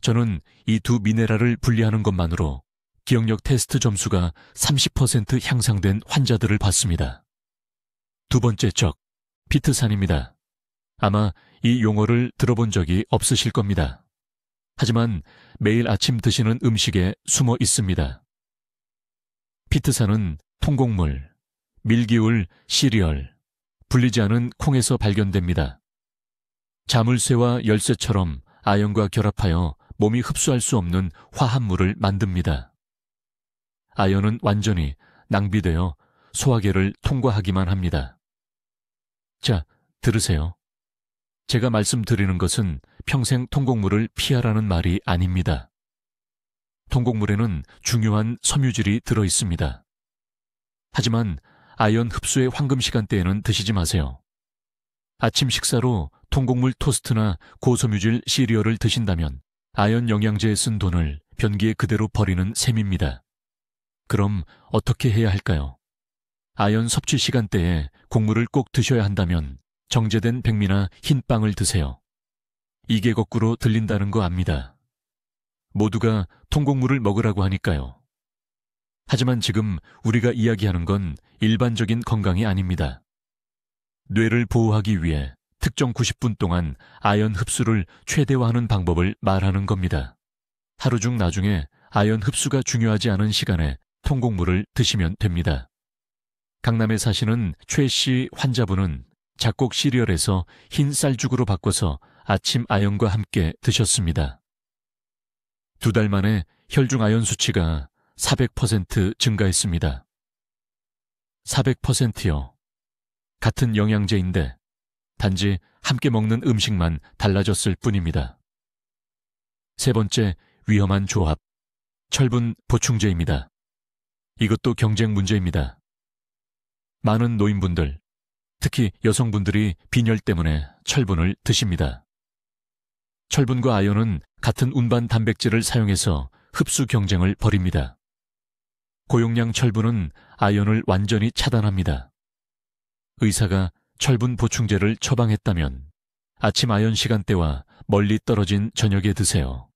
저는 이 두 미네랄을 분리하는 것만으로 기억력 테스트 점수가 30% 향상된 환자들을 봤습니다. 두 번째 적, 피트산입니다. 아마 이 용어를 들어본 적이 없으실 겁니다. 하지만 매일 아침 드시는 음식에 숨어 있습니다. 피트산은 통곡물, 밀기울, 시리얼, 불리지 않은 콩에서 발견됩니다. 자물쇠와 열쇠처럼 아연과 결합하여 몸이 흡수할 수 없는 화합물을 만듭니다. 아연은 완전히 낭비되어 소화계를 통과하기만 합니다. 자, 들으세요. 제가 말씀드리는 것은 평생 통곡물을 피하라는 말이 아닙니다. 통곡물에는 중요한 섬유질이 들어 있습니다. 하지만 아연 흡수의 황금 시간대에는 드시지 마세요. 아침 식사로 통곡물 토스트나 고섬유질 시리얼을 드신다면 아연 영양제에 쓴 돈을 변기에 그대로 버리는 셈입니다. 그럼 어떻게 해야 할까요? 아연 섭취 시간대에 곡물을 꼭 드셔야 한다면 정제된 백미나 흰빵을 드세요. 이게 거꾸로 들린다는 거 압니다. 모두가 통곡물을 먹으라고 하니까요. 하지만 지금 우리가 이야기하는 건 일반적인 건강이 아닙니다. 뇌를 보호하기 위해 특정 90분 동안 아연 흡수를 최대화하는 방법을 말하는 겁니다. 하루 중 나중에 아연 흡수가 중요하지 않은 시간에 통곡물을 드시면 됩니다. 강남에 사시는 최 씨 환자분은 작곡 시리얼에서 흰 쌀죽으로 바꿔서 아침 아연과 함께 드셨습니다. 2달 만에 혈중 아연 수치가 400% 증가했습니다. 400%요. 같은 영양제인데 단지 함께 먹는 음식만 달라졌을 뿐입니다. 세 번째 위험한 조합, 철분 보충제입니다. 이것도 경쟁 문제입니다. 많은 노인분들, 특히 여성분들이 빈혈 때문에 철분을 드십니다. 철분과 아연은 같은 운반 단백질을 사용해서 흡수 경쟁을 벌입니다. 고용량 철분은 아연을 완전히 차단합니다. 의사가 철분 보충제를 처방했다면 아침 아연 시간대와 멀리 떨어진 저녁에 드세요.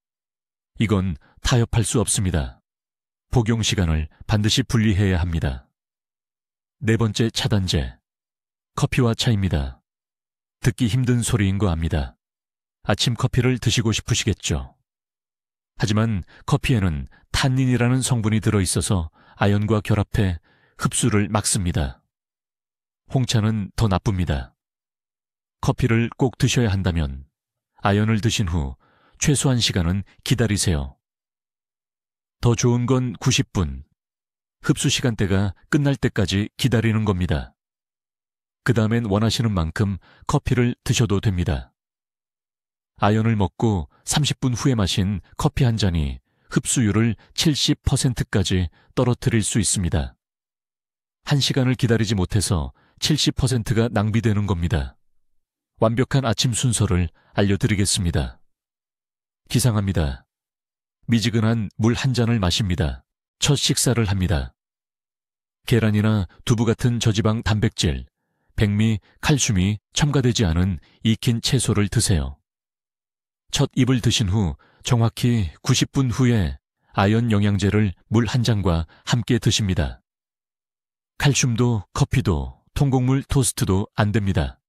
이건 타협할 수 없습니다. 복용 시간을 반드시 분리해야 합니다. 네 번째 차단제, 커피와 차입니다. 듣기 힘든 소리인 거 압니다. 아침 커피를 드시고 싶으시겠죠. 하지만 커피에는 탄닌이라는 성분이 들어있어서 아연과 결합해 흡수를 막습니다. 홍차는 더 나쁩니다. 커피를 꼭 드셔야 한다면 아연을 드신 후 최소한 시간은 기다리세요. 더 좋은 건 90분. 흡수 시간대가 끝날 때까지 기다리는 겁니다. 그 다음엔 원하시는 만큼 커피를 드셔도 됩니다. 아연을 먹고 30분 후에 마신 커피 한 잔이 흡수율을 70%까지 떨어뜨릴 수 있습니다. 1시간을 기다리지 못해서 70%가 낭비되는 겁니다. 완벽한 아침 순서를 알려드리겠습니다. 기상합니다. 미지근한 물 한 잔을 마십니다. 첫 식사를 합니다. 계란이나 두부 같은 저지방 단백질, 백미, 칼슘이 첨가되지 않은 익힌 채소를 드세요. 첫 입을 드신 후 정확히 90분 후에 아연 영양제를 물 한 잔과 함께 드십니다. 칼슘도 커피도 통곡물 토스트도 안 됩니다.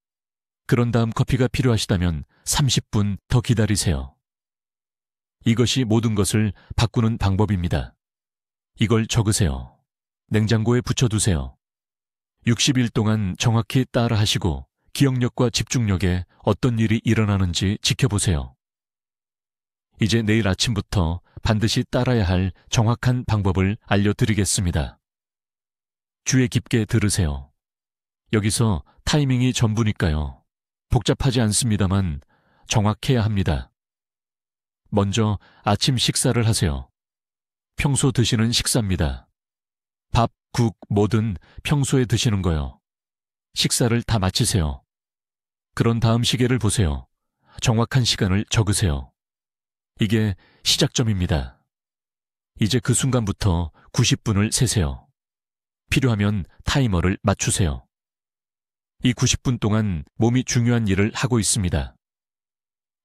그런 다음 커피가 필요하시다면 30분 더 기다리세요. 이것이 모든 것을 바꾸는 방법입니다. 이걸 적으세요. 냉장고에 붙여두세요. 60일 동안 정확히 따라 하시고 기억력과 집중력에 어떤 일이 일어나는지 지켜보세요. 이제 내일 아침부터 반드시 따라야 할 정확한 방법을 알려드리겠습니다. 귀에 깊게 들으세요. 여기서 타이밍이 전부니까요. 복잡하지 않습니다만 정확해야 합니다. 먼저 아침 식사를 하세요. 평소 드시는 식사입니다. 밥, 국, 뭐든 평소에 드시는 거요. 식사를 다 마치세요. 그런 다음 시계를 보세요. 정확한 시간을 적으세요. 이게 시작점입니다. 이제 그 순간부터 90분을 세세요. 필요하면 타이머를 맞추세요. 이 90분 동안 몸이 중요한 일을 하고 있습니다.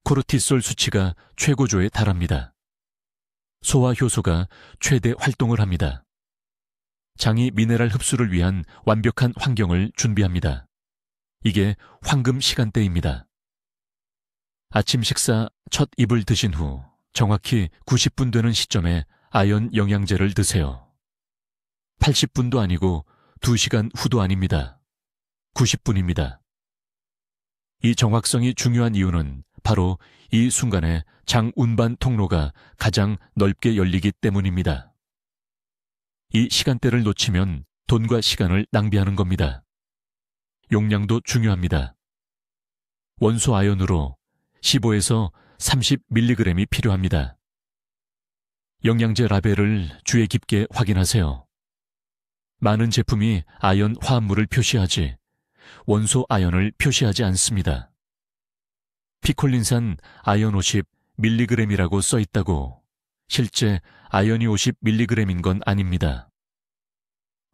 코르티솔 수치가 최고조에 달합니다. 소화 효소가 최대 활동을 합니다. 장이 미네랄 흡수를 위한 완벽한 환경을 준비합니다. 이게 황금 시간대입니다. 아침 식사 첫 입을 드신 후 정확히 90분 되는 시점에 아연 영양제를 드세요. 80분도 아니고 2시간 후도 아닙니다. 90분입니다. 이 정확성이 중요한 이유는 바로 이 순간에 장 운반 통로가 가장 넓게 열리기 때문입니다. 이 시간대를 놓치면 돈과 시간을 낭비하는 겁니다. 용량도 중요합니다. 원소 아연으로 15에서 30mg이 필요합니다. 영양제 라벨을 주의 깊게 확인하세요. 많은 제품이 아연 화합물을 표시하지 원소 아연을 표시하지 않습니다. 피콜린산 아연 50mg이라고 써 있다고 실제 아연이 50mg인 건 아닙니다.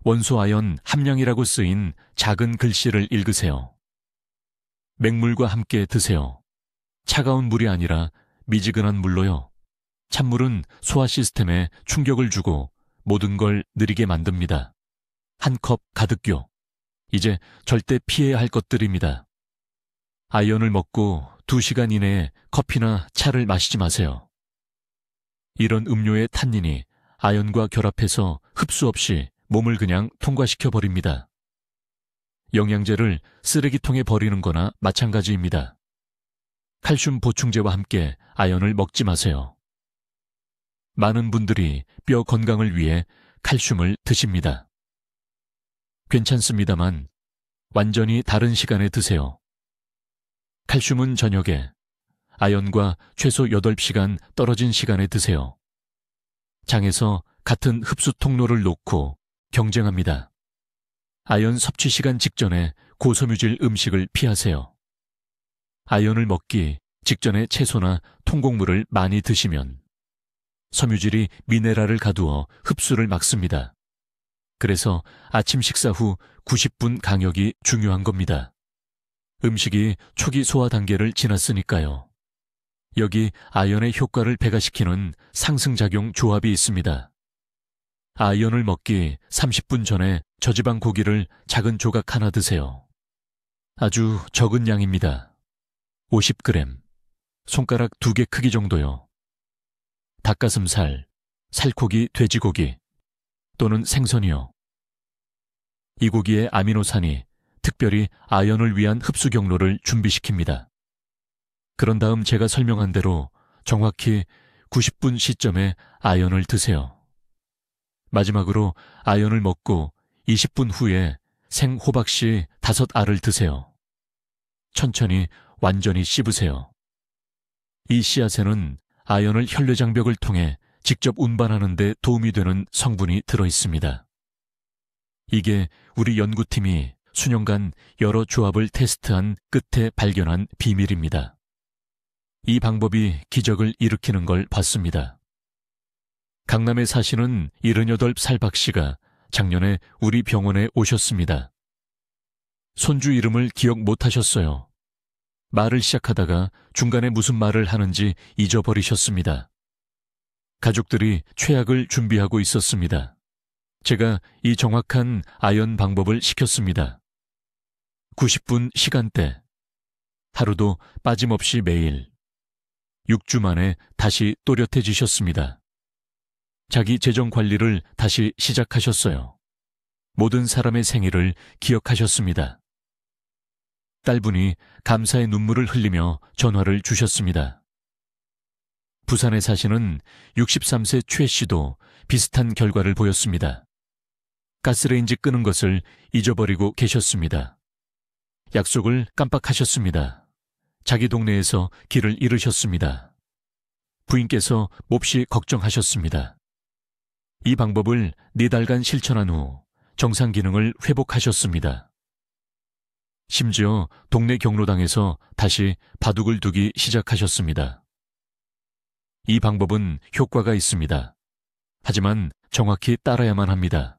원소 아연 함량이라고 쓰인 작은 글씨를 읽으세요. 맹물과 함께 드세요. 차가운 물이 아니라 미지근한 물로요. 찬물은 소화 시스템에 충격을 주고 모든 걸 느리게 만듭니다. 한 컵 가득요. 이제 절대 피해야 할 것들입니다. 아연을 먹고 2시간 이내에 커피나 차를 마시지 마세요. 이런 음료의 탄닌이 아연과 결합해서 흡수 없이 몸을 그냥 통과시켜 버립니다. 영양제를 쓰레기통에 버리는 거나 마찬가지입니다. 칼슘 보충제와 함께 아연을 먹지 마세요. 많은 분들이 뼈 건강을 위해 칼슘을 드십니다. 괜찮습니다만 완전히 다른 시간에 드세요. 칼슘은 저녁에, 아연과 최소 8시간 떨어진 시간에 드세요. 장에서 같은 흡수 통로를 놓고 경쟁합니다. 아연 섭취 시간 직전에 고섬유질 음식을 피하세요. 아연을 먹기 직전에 채소나 통곡물을 많이 드시면 섬유질이 미네랄을 가두어 흡수를 막습니다. 그래서 아침 식사 후 90분 간격이 중요한 겁니다. 음식이 초기 소화 단계를 지났으니까요. 여기 아연의 효과를 배가시키는 상승작용 조합이 있습니다. 아연을 먹기 30분 전에 저지방 고기를 작은 조각 하나 드세요. 아주 적은 양입니다. 50g, 손가락 2개 크기 정도요. 닭가슴살, 살코기, 돼지고기 또는 생선이요. 이 고기의 아미노산이 특별히 아연을 위한 흡수 경로를 준비시킵니다. 그런 다음 제가 설명한 대로 정확히 90분 시점에 아연을 드세요. 마지막으로 아연을 먹고 20분 후에 생호박씨 5알을 드세요. 천천히 완전히 씹으세요. 이 씨앗에는 아연을 혈내장벽을 통해 직접 운반하는 데 도움이 되는 성분이 들어 있습니다. 이게 우리 연구팀이 수년간 여러 조합을 테스트한 끝에 발견한 비밀입니다. 이 방법이 기적을 일으키는 걸 봤습니다. 강남에 사시는 78살 박 씨가 작년에 우리 병원에 오셨습니다. 손주 이름을 기억 못하셨어요. 말을 시작하다가 중간에 무슨 말을 하는지 잊어버리셨습니다. 가족들이 최악을 준비하고 있었습니다. 제가 이 정확한 아연 방법을 시켰습니다. 90분 시간대. 하루도 빠짐없이 매일. 6주 만에 다시 또렷해지셨습니다. 자기 재정 관리를 다시 시작하셨어요. 모든 사람의 생일을 기억하셨습니다. 딸분이 감사의 눈물을 흘리며 전화를 주셨습니다. 부산에 사시는 63세 최 씨도 비슷한 결과를 보였습니다. 가스레인지 끄는 것을 잊어버리고 계셨습니다. 약속을 깜빡하셨습니다. 자기 동네에서 길을 잃으셨습니다. 부인께서 몹시 걱정하셨습니다. 이 방법을 4달간 실천한 후 정상 기능을 회복하셨습니다. 심지어 동네 경로당에서 다시 바둑을 두기 시작하셨습니다. 이 방법은 효과가 있습니다. 하지만 정확히 따라야만 합니다.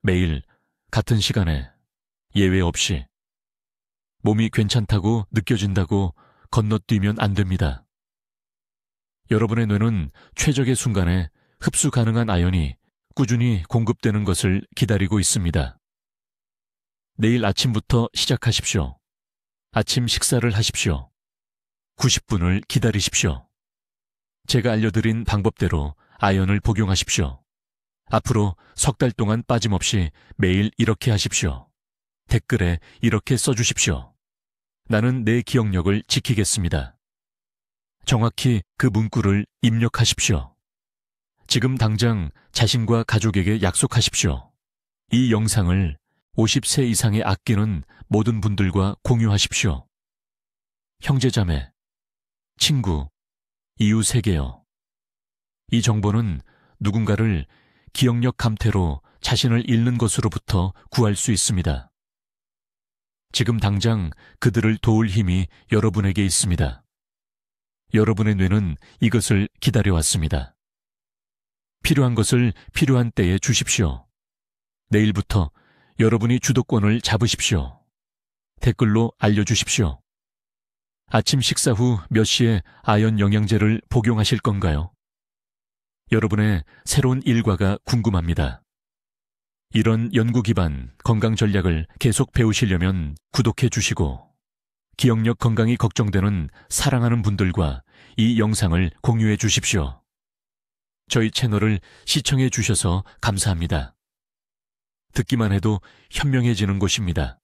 매일 같은 시간에 예외 없이. 몸이 괜찮다고 느껴진다고 건너뛰면 안 됩니다. 여러분의 뇌는 최적의 순간에 흡수 가능한 아연이 꾸준히 공급되는 것을 기다리고 있습니다. 내일 아침부터 시작하십시오. 아침 식사를 하십시오. 90분을 기다리십시오. 제가 알려드린 방법대로 아연을 복용하십시오. 앞으로 3달 동안 빠짐없이 매일 이렇게 하십시오. 댓글에 이렇게 써주십시오. 나는 내 기억력을 지키겠습니다. 정확히 그 문구를 입력하십시오. 지금 당장 자신과 가족에게 약속하십시오. 이 영상을 50세 이상의 아끼는 모든 분들과 공유하십시오. 형제자매, 친구, 이웃에게요. 이 정보는 누군가를 기억력 감퇴로 자신을 잃는 것으로부터 구할 수 있습니다. 지금 당장 그들을 도울 힘이 여러분에게 있습니다. 여러분의 뇌는 이것을 기다려왔습니다. 필요한 것을 필요한 때에 주십시오. 내일부터 여러분이 주도권을 잡으십시오. 댓글로 알려주십시오. 아침 식사 후 몇 시에 아연 영양제를 복용하실 건가요? 여러분의 새로운 일과가 궁금합니다. 이런 연구 기반 건강 전략을 계속 배우시려면 구독해 주시고 기억력 건강이 걱정되는 사랑하는 분들과 이 영상을 공유해 주십시오. 저희 채널을 시청해 주셔서 감사합니다. 듣기만 해도 현명해지는 곳입니다.